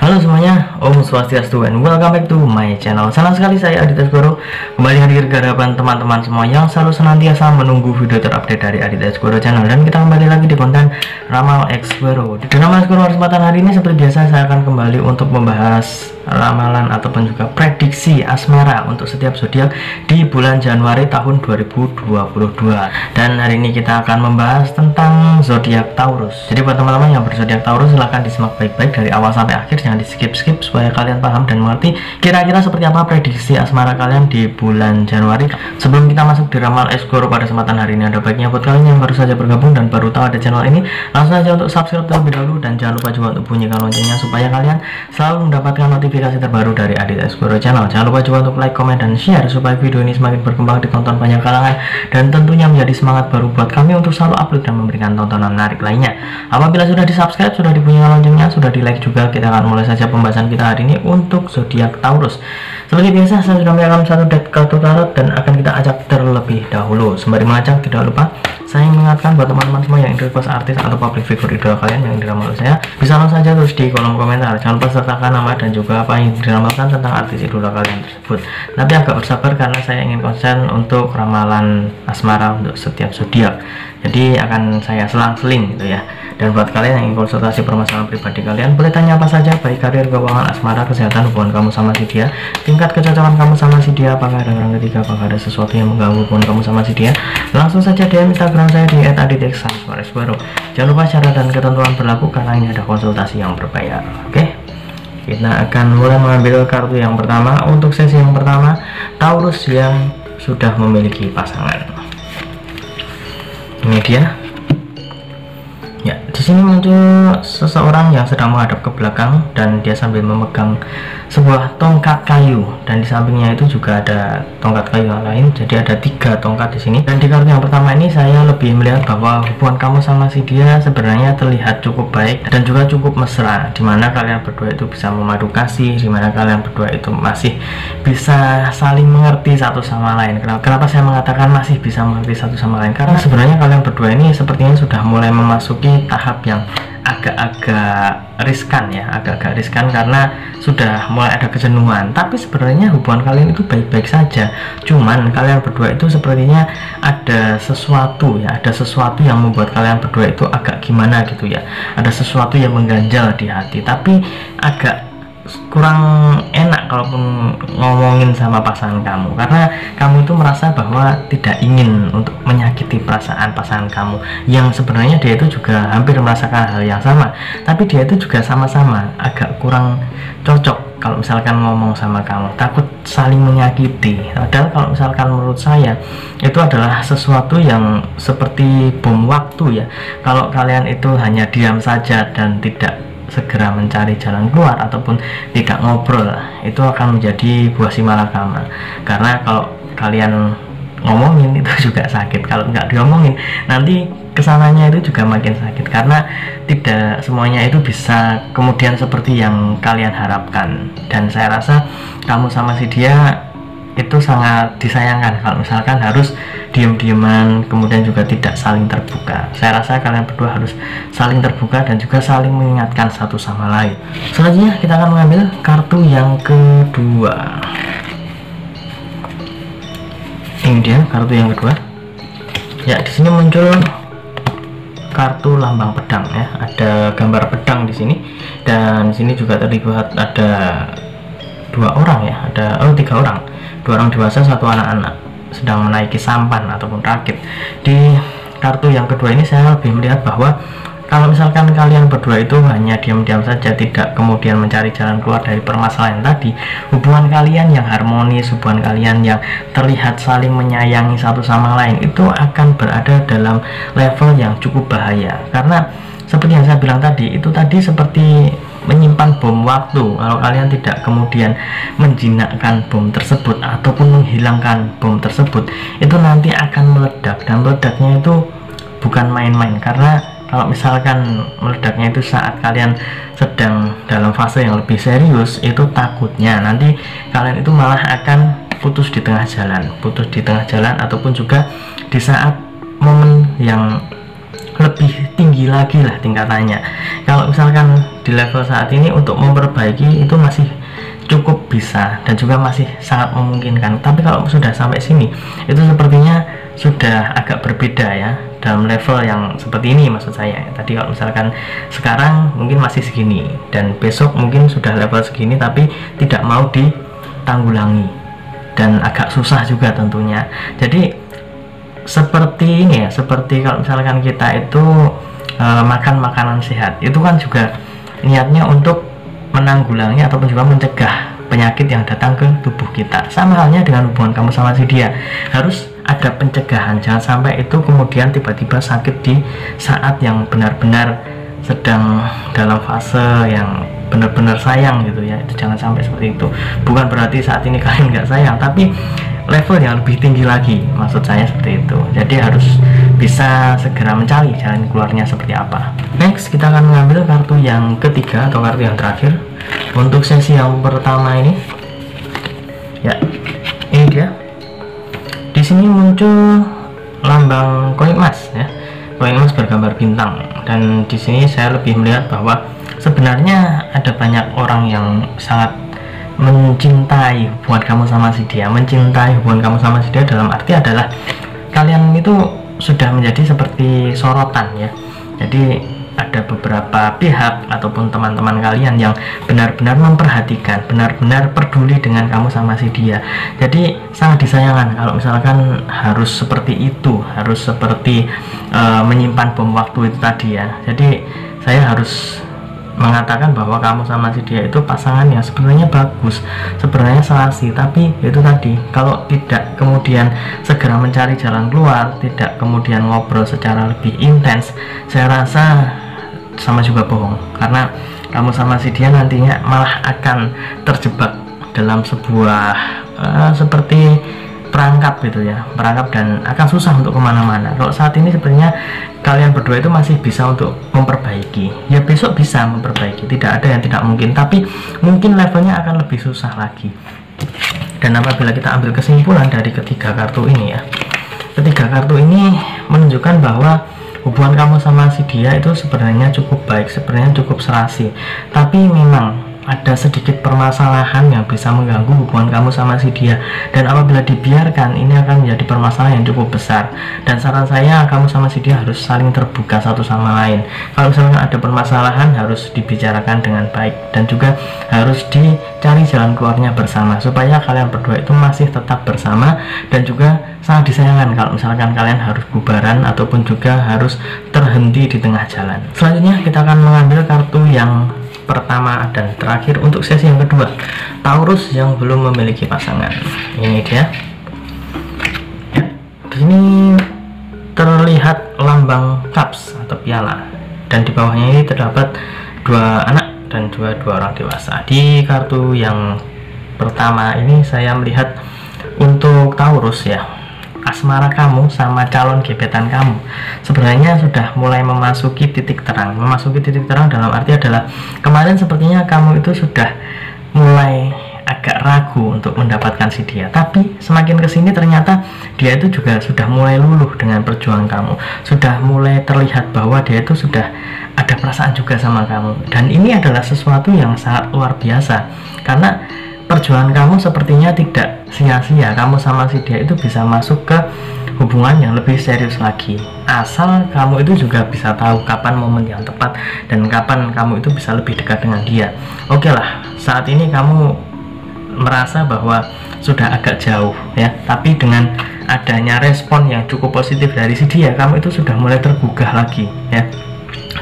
Halo semuanya, Om Swastiastu and welcome back to my channel. Senang sekali saya Aditya Segoro kembali hadir ke hadapan teman-teman semua yang selalu senantiasa menunggu video terupdate dari Aditya Segoro channel. Dan kita kembali lagi di konten Ramal Segoro. Di Ramal Segoro kesempatan hari ini seperti biasa saya akan kembali untuk membahas ramalan ataupun juga prediksi asmara untuk setiap zodiak di bulan Januari tahun 2022. Dan hari ini kita akan membahas tentang zodiak Taurus. Jadi buat teman-teman yang berzodiak Taurus silahkan disimak baik-baik dari awal sampai akhir, jangan di skip supaya kalian paham dan mengerti kira-kira seperti apa prediksi asmara kalian di bulan Januari. Sebelum kita masuk di Ramal Segoro pada kesempatan hari ini, ada baiknya buat kalian yang baru saja bergabung dan baru tahu ada channel ini, langsung saja untuk subscribe terlebih dahulu dan jangan lupa juga untuk bunyikan loncengnya supaya kalian selalu mendapatkan notifikasi terbaru dari Aditya Segoro channel. Jangan lupa juga untuk like, comment, dan share supaya video ini semakin berkembang, ditonton banyak kalangan, dan tentunya menjadi semangat baru buat kami untuk selalu upload dan memberikan tontonan menarik lainnya. Apabila sudah di subscribe, sudah dibunyikan loncengnya, sudah di like juga, kita akan mulai saja pembahasan kita hari ini untuk zodiak Taurus. Seperti biasa saya sudah menyiapkan satu deck kartu tarot dan akan kita ajak terlebih dahulu. Sembari mengajak, tidak lupa saya mengingatkan buat teman-teman semua yang request artis atau public figure idola kalian yang diramal saya, bisa langsung saja tulis di kolom komentar. Jangan lupa sertakan nama dan juga apa yang diramalkan tentang artis idola kalian tersebut. Tapi agak bersabar karena saya ingin konsen untuk ramalan asmara untuk setiap zodiak. Jadi akan saya selang-seling gitu ya. Dan buat kalian yang ingin konsultasi permasalahan pribadi kalian, boleh tanya apa saja, baik karir, keuangan, asmara, kesehatan, hubungan kamu sama si dia, tingkat kecocokan kamu sama si dia, apakah ada orang ketiga, apakah ada sesuatu yang mengganggu hubungan kamu sama si dia, langsung saja DM Instagram saya di @aditya_segoro. Jangan lupa syarat dan ketentuan berlaku karena ini ada konsultasi yang berbayar. Oke, kita akan mulai mengambil kartu yang pertama. Untuk sesi yang pertama, Taurus yang sudah memiliki pasangan. Ini dia. Ya, di sini muncul seseorang yang sedang menghadap ke belakang dan dia sambil memegang sebuah tongkat kayu, dan di sampingnya itu juga ada tongkat kayu yang lain. Jadi ada 3 tongkat di sini. Dan di kartu yang pertama ini saya lebih melihat bahwa hubungan kamu sama si dia sebenarnya terlihat cukup baik dan juga cukup mesra, dimana kalian berdua itu bisa memadu kasih, dimana kalian berdua itu masih bisa saling mengerti satu sama lain. Kenapa saya mengatakan masih bisa mengerti satu sama lain? Karena sebenarnya kalian berdua ini sepertinya sudah mulai memasuki tahap yang agak-agak riskan ya, agak-agak riskan karena sudah mulai ada kejenuhan. Tapi sebenarnya hubungan kalian itu baik-baik saja, cuman kalian berdua itu sepertinya ada sesuatu ya, ada sesuatu yang membuat kalian berdua itu agak gimana gitu ya, ada sesuatu yang mengganjal di hati, tapi agak kurang enak kalaupun ngomongin sama pasangan kamu, karena kamu itu merasa bahwa tidak ingin untuk menyakiti perasaan pasangan kamu yang sebenarnya dia itu juga hampir merasakan hal yang sama, tapi dia itu juga sama-sama agak kurang cocok kalau misalkan ngomong sama kamu, takut saling menyakiti. Padahal kalau misalkan menurut saya itu adalah sesuatu yang seperti bom waktu ya. Kalau kalian itu hanya diam saja dan tidak segera mencari jalan keluar ataupun tidak ngobrol, itu akan menjadi buah si malakama. Karena kalau kalian ngomongin itu juga sakit, kalau nggak diomongin nanti kesananya itu juga makin sakit, karena tidak semuanya itu bisa kemudian seperti yang kalian harapkan. Dan saya rasa kamu sama si dia itu sangat disayangkan kalau misalkan harus diam-diaman, kemudian juga tidak saling terbuka. Saya rasa kalian berdua harus saling terbuka dan juga saling mengingatkan satu sama lain. Selanjutnya kita akan mengambil kartu yang kedua. Ini dia kartu yang kedua. Ya, di sini muncul kartu lambang pedang ya, ada gambar pedang di sini, dan di sini juga terlihat ada 2 orang ya, ada 3 orang. 2 orang dewasa, 1 anak-anak sedang menaiki sampan ataupun rakit. Di kartu yang kedua ini saya lebih melihat bahwa kalau misalkan kalian berdua itu hanya diam-diam saja, tidak kemudian mencari jalan keluar dari permasalahan tadi, hubungan kalian yang harmonis, hubungan kalian yang terlihat saling menyayangi satu sama lain itu akan berada dalam level yang cukup bahaya. Karena seperti yang saya bilang tadi, itu tadi seperti menyimpan bom waktu. Kalau kalian tidak kemudian menjinakkan bom tersebut ataupun menghilangkan bom tersebut, itu nanti akan meledak, dan meledaknya itu bukan main-main. Karena kalau misalkan meledaknya itu saat kalian sedang dalam fase yang lebih serius, itu takutnya nanti kalian itu malah akan putus di tengah jalan, ataupun juga di saat momen yang lebih tinggi tinggi lagi lah tingkatannya. Kalau misalkan di level saat ini untuk memperbaiki itu masih cukup bisa dan juga masih sangat memungkinkan, tapi kalau sudah sampai sini itu sepertinya sudah agak berbeda ya, dalam level yang seperti ini maksud saya. Tadi kalau misalkan sekarang mungkin masih segini dan besok mungkin sudah level segini tapi tidak mau ditanggulangi dan agak susah juga tentunya. Jadi seperti ini ya, seperti kalau misalkan kita itu makan makanan sehat, itu kan juga niatnya untuk menanggulangi ataupun juga mencegah penyakit yang datang ke tubuh kita. Sama halnya dengan hubungan kamu sama si dia, harus ada pencegahan, jangan sampai itu kemudian tiba-tiba sakit di saat yang benar-benar sedang dalam fase yang benar-benar sayang gitu ya. Itu jangan sampai seperti itu. Bukan berarti saat ini kalian nggak sayang, tapi level yang lebih tinggi lagi, maksud saya seperti itu. Jadi harus bisa segera mencari jalan keluarnya seperti apa. Next, kita akan mengambil kartu yang ketiga atau kartu yang terakhir untuk sesi yang pertama ini. Ya, ini dia. Di sini muncul lambang koin emas ya. Koin emas bergambar bintang, dan di sini saya lebih melihat bahwa sebenarnya ada banyak orang yang sangat mencintai hubungan kamu sama si dia. Mencintai hubungan kamu sama si dia dalam arti adalah kalian itu sudah menjadi seperti sorotan ya. Jadi ada beberapa pihak ataupun teman-teman kalian yang benar-benar memperhatikan, benar-benar peduli dengan kamu sama si dia. Jadi sangat disayangkan kalau misalkan harus seperti itu, harus seperti menyimpan bom waktu itu tadi ya. Jadi saya harus mengatakan bahwa kamu sama si dia itu pasangan yang sebenarnya bagus, sebenarnya selasi, tapi itu tadi, kalau tidak kemudian segera mencari jalan keluar, tidak kemudian ngobrol secara lebih intens, saya rasa sama juga bohong, karena kamu sama si dia nantinya malah akan terjebak dalam sebuah seperti perangkap gitu ya, perangkap, dan akan susah untuk kemana-mana. Kalau saat ini sebenarnya kalian berdua itu masih bisa untuk memperbaiki ya, besok bisa memperbaiki, tidak ada yang tidak mungkin, tapi mungkin levelnya akan lebih susah lagi. Dan apabila kita ambil kesimpulan dari ketiga kartu ini ya, ketiga kartu ini menunjukkan bahwa hubungan kamu sama si dia itu sebenarnya cukup baik, sebenarnya cukup serasi, tapi memang ada sedikit permasalahan yang bisa mengganggu hubungan kamu sama si dia, dan apabila dibiarkan ini akan menjadi permasalahan yang cukup besar. Dan saran saya, kamu sama si dia harus saling terbuka satu sama lain. Kalau misalnya ada permasalahan harus dibicarakan dengan baik, dan juga harus dicari jalan keluarnya bersama supaya kalian berdua itu masih tetap bersama, dan juga sangat disayangkan kalau misalkan kalian harus bubaran ataupun juga harus terhenti di tengah jalan. Selanjutnya kita akan mengambil kartu yang pertama dan terakhir untuk sesi yang kedua, Taurus yang belum memiliki pasangan. Ini dia ya, di sini terlihat lambang cups atau piala, dan di bawahnya ini terdapat dua anak dan juga dua orang dewasa. Di kartu yang pertama ini saya melihat untuk Taurus ya, asmara kamu sama calon gebetan kamu sebenarnya sudah mulai memasuki titik terang. Memasuki titik terang dalam arti adalah kemarin sepertinya kamu itu sudah mulai agak ragu untuk mendapatkan si dia, tapi semakin kesini ternyata dia itu juga sudah mulai luluh dengan perjuangan kamu, sudah mulai terlihat bahwa dia itu sudah ada perasaan juga sama kamu. Dan ini adalah sesuatu yang sangat luar biasa, karena perjuangan kamu sepertinya tidak sia-sia. Kamu sama si dia itu bisa masuk ke hubungan yang lebih serius lagi, asal kamu itu juga bisa tahu kapan momen yang tepat dan kapan kamu itu bisa lebih dekat dengan dia. Oke lah, saat ini kamu merasa bahwa sudah agak jauh ya, tapi dengan adanya respon yang cukup positif dari si dia, kamu itu sudah mulai tergugah lagi ya.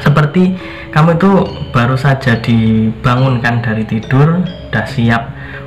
Seperti kamu itu baru saja dibangunkan dari tidur, sudah siap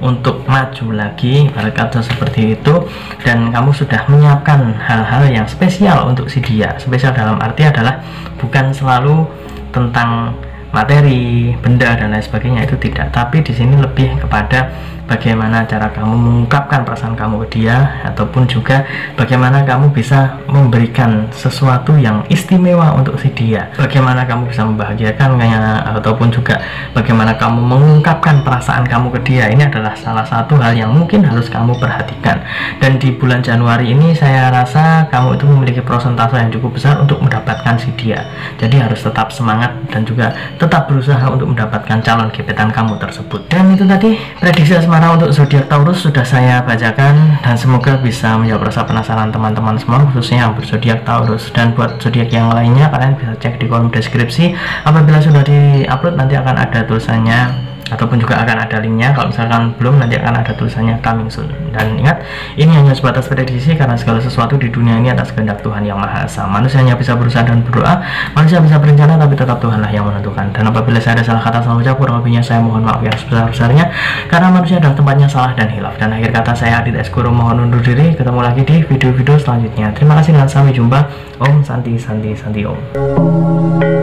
untuk maju lagi, ibarat kata seperti itu, dan kamu sudah menyiapkan hal-hal yang spesial untuk si dia. Spesial dalam arti adalah bukan selalu tentang materi, benda dan lain sebagainya, itu tidak, tapi di sini lebih kepada bagaimana cara kamu mengungkapkan perasaan kamu ke dia, ataupun juga bagaimana kamu bisa memberikan sesuatu yang istimewa untuk si dia, bagaimana kamu bisa membahagiakannya, ataupun juga bagaimana kamu mengungkapkan perasaan kamu ke dia. Ini adalah salah satu hal yang mungkin harus kamu perhatikan. Dan di bulan Januari ini saya rasa kamu itu memiliki persentase yang cukup besar untuk mendapatkan si dia. Jadi harus tetap semangat dan juga tetap berusaha untuk mendapatkan calon gebetan kamu tersebut. Dan itu tadi prediksi asmara untuk zodiak Taurus sudah saya bacakan, dan semoga bisa menjawab rasa penasaran teman-teman semua, khususnya yang berzodiak Taurus. Dan buat zodiak yang lainnya kalian bisa cek di kolom deskripsi. Apabila sudah diupload nanti akan ada tulisannya, ataupun juga akan ada linknya. Kalau misalkan belum, nanti akan ada tulisannya coming soon. Dan ingat, ini hanya sebatas prediksi, karena segala sesuatu di dunia ini atas kehendak Tuhan Yang Maha Esa. Manusia hanya bisa berusaha dan berdoa, manusia bisa berencana, tapi tetap Tuhanlah yang menentukan. Dan apabila saya ada salah kata, salah ucap, kurang lebihnya saya mohon maaf yang sebesar-besarnya, karena manusia adalah tempatnya salah dan hilaf. Dan akhir kata saya Adit Eskuro mohon undur diri. Ketemu lagi di video-video selanjutnya. Terima kasih dan sampai jumpa. Om Santi Santi Santi Om.